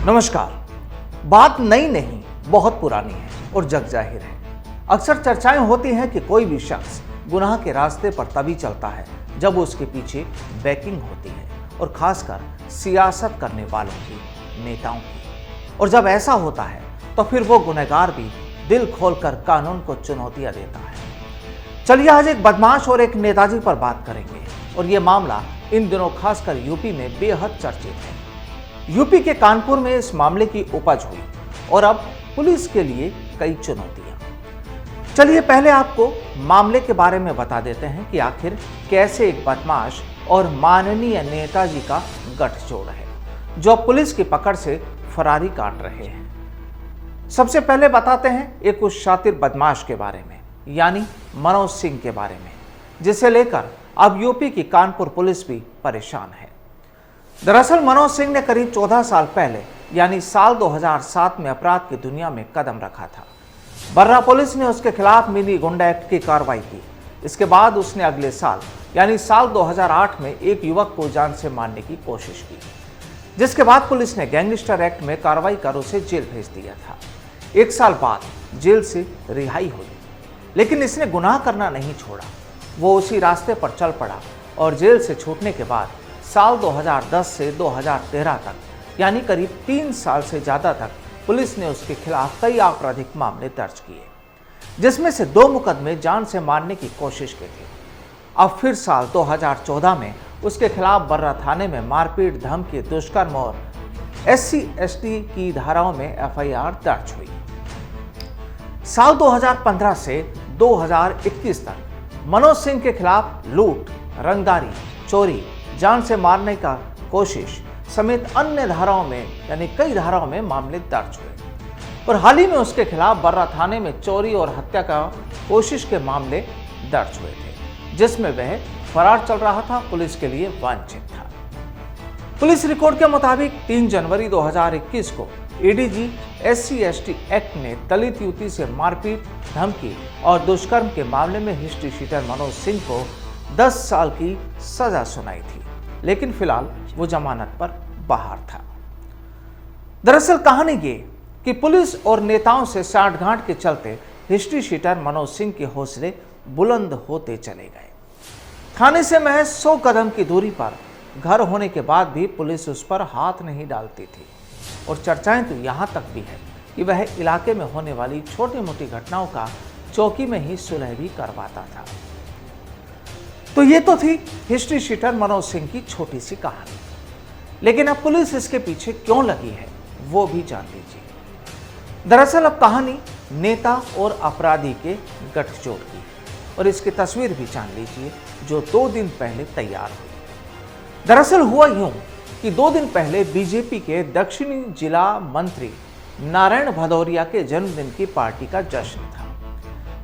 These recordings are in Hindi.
नमस्कार। बात नई नहीं, बहुत पुरानी है और जग जाहिर है। अक्सर चर्चाएं होती हैं कि कोई भी शख्स गुनाह के रास्ते पर तभी चलता है जब उसके पीछे बैकिंग होती है, और खासकर सियासत करने वालों की, नेताओं की। और जब ऐसा होता है तो फिर वो गुनहगार भी दिल खोलकर कानून को चुनौतियां देता है। चलिए आज एक बदमाश और एक नेताजी पर बात करेंगे, और ये मामला इन दिनों खासकर यूपी में बेहद चर्चित है। यूपी के कानपुर में इस मामले की उपज हुई और अब पुलिस के लिए कई चुनौतियां। चलिए पहले आपको मामले के बारे में बता देते हैं कि आखिर कैसे एक बदमाश और माननीय नेताजी का गठजोड़ है जो अब पुलिस की पकड़ से फरारी काट रहे हैं। सबसे पहले बताते हैं एक उस शातिर बदमाश के बारे में, यानी मनोज सिंह के बारे में, जिसे लेकर अब यूपी की कानपुर पुलिस भी परेशान है। दरअसल मनोज सिंह ने करीब 14 साल पहले यानी साल 2007 में अपराध की दुनिया में कदम रखा था। बर्रा पुलिस ने उसके खिलाफ मिनी गुंडा एक्ट की कार्रवाई की। इसके बाद उसने अगले साल यानी साल 2008 में एक युवक को जान से मारने की कोशिश की, जिसके बाद पुलिस ने गैंगस्टर एक्ट में कार्रवाई कर उसे जेल भेज दिया था। 1 साल बाद जेल से रिहाई हुई, लेकिन इसने गुनाह करना नहीं छोड़ा। वो उसी रास्ते पर चल पड़ा और जेल से छूटने के बाद साल 2010 से 2013 तक यानी करीब 3 साल से ज़्यादा तक पुलिस ने उसके खिलाफ कई आपराधिक मामले दर्ज किए, जिसमें से 2 मुकदमे जान से मारने की कोशिश के थे। अब फिर साल 2014 में उसके खिलाफ बर्रा थाने में मारपीट, धमकी, दुष्कर्म और SC/ST की धाराओं में FIR दर्ज हुई। साल 2015 से 2021 तक मनोज सिंह के खिलाफ लूट, रंगदारी, चोरी, जान से मारने का कोशिश समेत अन्य धाराओं में यानी कई धाराओं में मामले दर्ज हुए, और हाल ही में उसके खिलाफ बर्रा थाने में चोरी और हत्या का कोशिश के मामले दर्ज हुए थे, जिसमें वह फरार चल रहा था, पुलिस के लिए वांछित था। पुलिस रिकॉर्ड के मुताबिक 3 जनवरी 2021 को ADG SC/ST एक्ट ने दलित युवती से मारपीट, धमकी और दुष्कर्म के मामले में हिस्ट्री शीटर मनोज सिंह को 10 साल की सजा सुनाई थी, लेकिन फिलहाल वो जमानत पर बाहर था। दरअसल कहानी ये कि पुलिस और नेताओं से साठगांठ के चलते हिस्ट्री शीटर मनोज सिंह के हौसले बुलंद होते चले गए। थाने से महज 100 कदम की दूरी पर घर होने के बाद भी पुलिस उस पर हाथ नहीं डालती थी, और चर्चाएं तो यहाँ तक भी है कि वह इलाके में होने वाली छोटी मोटी घटनाओं का चौकी में ही सुलह भी करवाता था। तो ये तो थी हिस्ट्री शीटर मनोज सिंह की छोटी सी कहानी, लेकिन अब पुलिस इसके पीछे क्यों लगी है वो भी जान लीजिए। दरअसल अब कहानी नेता और अपराधी के गठजोड़ की, और इसकी तस्वीर भी जान लीजिए जो 2 दिन पहले तैयार हुई। दरअसल हुआ यूं कि 2 दिन पहले बीजेपी के दक्षिणी जिला मंत्री नारायण भदौरिया के जन्मदिन की पार्टी का जश्न था।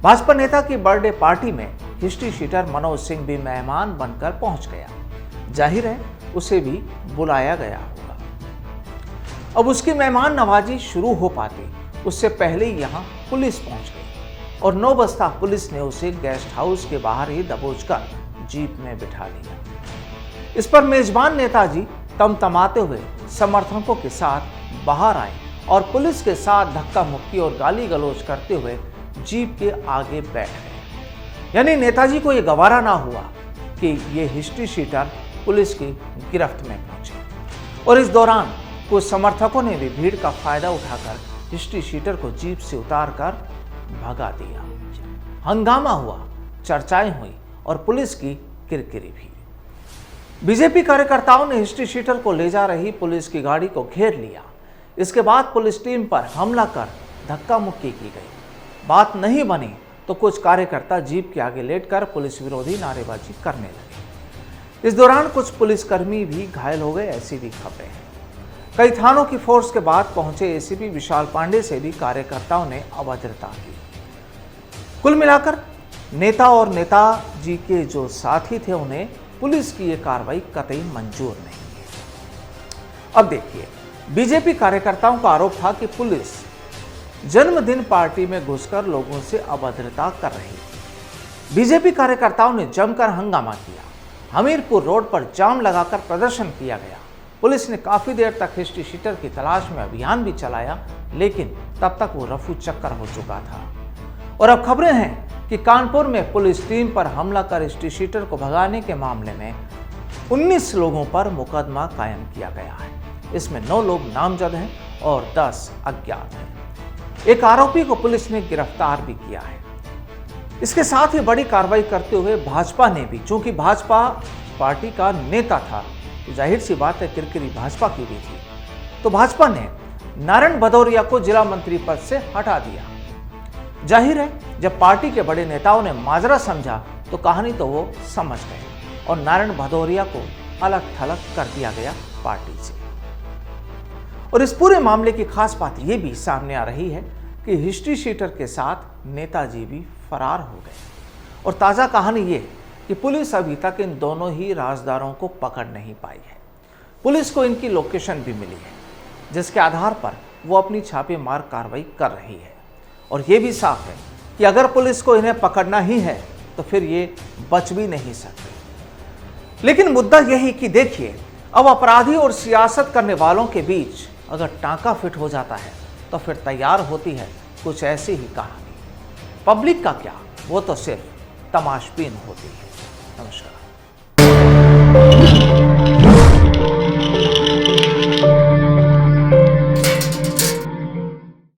भाजपा नेता की बर्थडे पार्टी में हिस्ट्री शीटर मनोज सिंह भी मेहमान बनकर पहुंच गया। जाहिर है उसे भी बुलाया गया होगा। अब उसकी मेहमान नवाजी शुरू हो पाती उससे पहले ही यहां पुलिस पहुंच गई, और 9 बजता पुलिस ने उसे गेस्ट हाउस के बाहर ही दबोचकर जीप में बिठा लिया। इस पर मेजबान नेताजी तमतमाते हुए समर्थकों के साथ बाहर आए और पुलिस के साथ धक्का मुक्की और गाली गलौज करते हुए जीप के आगे बैठ गए। यानी नेताजी को यह गवारा ना हुआ कि ये हिस्ट्री शीटर पुलिस की गिरफ्त में पहुंचे, और इस दौरान कुछ समर्थकों ने भी भीड़ का फायदा उठाकर हिस्ट्री शीटर को जीप से उतारकर भगा दिया। हंगामा हुआ, चर्चाएं हुई और पुलिस की किरकिरी भी। बीजेपी कार्यकर्ताओं ने हिस्ट्री शीटर को ले जा रही पुलिस की गाड़ी को घेर लिया। इसके बाद पुलिस टीम पर हमला कर धक्का मुक्की की गई। बात नहीं बनी तो कुछ कार्यकर्ता जीप के आगे लेटकर पुलिस विरोधी नारेबाजी करने लगे। इस दौरान कुछ पुलिसकर्मी भी घायल हो गए, ऐसी भी खबरें हैं। कई थानों की फोर्स के बाद पहुंचे ACP विशाल पांडे से भी कार्यकर्ताओं ने अभद्रता की। कुल मिलाकर नेता और नेताजी के जो साथी थे उन्हें पुलिस की यह कार्रवाई कतई मंजूर नहीं है। अब देखिए, बीजेपी कार्यकर्ताओं का आरोप था कि पुलिस जन्मदिन पार्टी में घुसकर लोगों से अभद्रता कर रही। बीजेपी कार्यकर्ताओं ने जमकर हंगामा किया। हमीरपुर रोड पर जाम लगाकर प्रदर्शन किया गया। पुलिस ने काफी देर तक हिस्ट्री शीटर की तलाश में अभियान भी चलाया, लेकिन तब तक वो रफू चक्कर हो चुका था। और अब खबरें हैं कि कानपुर में पुलिस टीम पर हमला कर हिस्ट्री शीटर को भगाने के मामले में 19 लोगों पर मुकदमा कायम किया गया है। इसमें 9 लोग नामजद हैं और 10 अज्ञात हैं। एक आरोपी को पुलिस ने गिरफ्तार भी किया है। इसके साथ ही बड़ी कार्रवाई करते हुए भाजपा ने भी, चूंकि भाजपा पार्टी का नेता था तो जाहिर सी बात है किरकिरी भाजपा की भी थी, तो भाजपा ने नारायण भदौरिया को जिला मंत्री पद से हटा दिया। जाहिर है जब पार्टी के बड़े नेताओं ने माजरा समझा तो कहानी तो वो समझ गए और नारायण भदौरिया को अलग थलग कर दिया गया पार्टी से। और इस पूरे मामले की खास बात यह भी सामने आ रही है कि हिस्ट्री शीटर के साथ नेताजी भी फरार हो गए। और ताज़ा कहानी ये कि पुलिस अभी तक इन दोनों ही राजदारों को पकड़ नहीं पाई है। पुलिस को इनकी लोकेशन भी मिली है, जिसके आधार पर वो अपनी छापेमार कार्रवाई कर रही है। और ये भी साफ है कि अगर पुलिस को इन्हें पकड़ना ही है तो फिर ये बच भी नहीं सकते। लेकिन मुद्दा यही कि देखिए, अब अपराधी और सियासत करने वालों के बीच अगर टांका फिट हो जाता है तो फिर तैयार होती है कुछ ऐसी ही कहानी। पब्लिक का क्या, वो तो सिर्फ तमाशबीन होती है। नमस्कार।